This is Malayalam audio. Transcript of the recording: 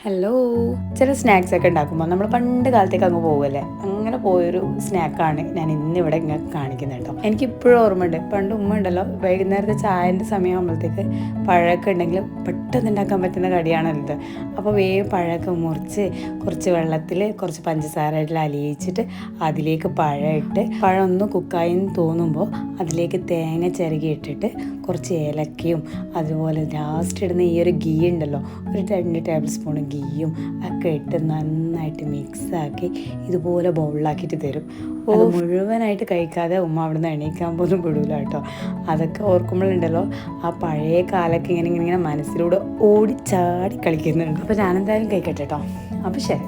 ഹലോ. ചില സ്നാക്സ് ഒക്കെ ഉണ്ടാക്കുമ്പോൾ നമ്മൾ പണ്ട് കാലത്തേക്ക് അങ്ങ് പോകുമല്ലേ, അങ്ങനെ പോയൊരു സ്നാക്കാണ് ഞാൻ ഇന്നിവിടെ ഇങ്ങനെ കാണിക്കുന്നത് കേട്ടോ. എനിക്കിപ്പോഴും ഓർമ്മയുണ്ട്, പണ്ട് ഉമ്മ ഉണ്ടല്ലോ വൈകുന്നേരത്തെ ചായൻ്റെ സമയമാകുമ്പോഴത്തേക്ക് പഴമൊക്കെ ഉണ്ടെങ്കിൽ പെട്ടെന്ന് ഉണ്ടാക്കാൻ പറ്റുന്ന കടിയാണല്ലോ ഇത്. അപ്പോൾ വേഗം പഴമൊക്കെ മുറിച്ച് കുറച്ച് വെള്ളത്തിൽ കുറച്ച് പഞ്ചസാരയിൽ അലിയിച്ചിട്ട് അതിലേക്ക് പഴം ഇട്ട് പഴം ഒന്ന് കുക്കായിന്ന് തോന്നുമ്പോൾ അതിലേക്ക് തേങ്ങ ചിരകി ഇട്ടിട്ട് കുറച്ച് ഏലക്കയും അതുപോലെ ലാസ്റ്റ് ഇടുന്ന ഈ ഒരു ഗീ ഉണ്ടല്ലോ, ഒരു 2 ടേബിൾ സ്പൂൺ ഗീയും ഒക്കെ ഇട്ട് നന്നായിട്ട് മിക്സാക്കി ഇതുപോലെ ബൗളിലാക്കിയിട്ട് തരും. അത് മുഴുവനായിട്ട് കഴിക്കാതെ ഉമ്മ അവിടുന്ന് എണീക്കാൻ പോലും വിടൂല കേട്ടോ. അതൊക്കെ ഓർക്കുമ്പോഴുണ്ടല്ലോ ആ പഴയ കാലമൊക്കെ ഇങ്ങനെ മനസ്സിലൂടെ ഓടിച്ചാടി കളിക്കുന്നുണ്ട്. അപ്പോൾ ഞാനെന്തായാലും കഴിക്കട്ടെ കേട്ടോ. അപ്പോൾ ശരി.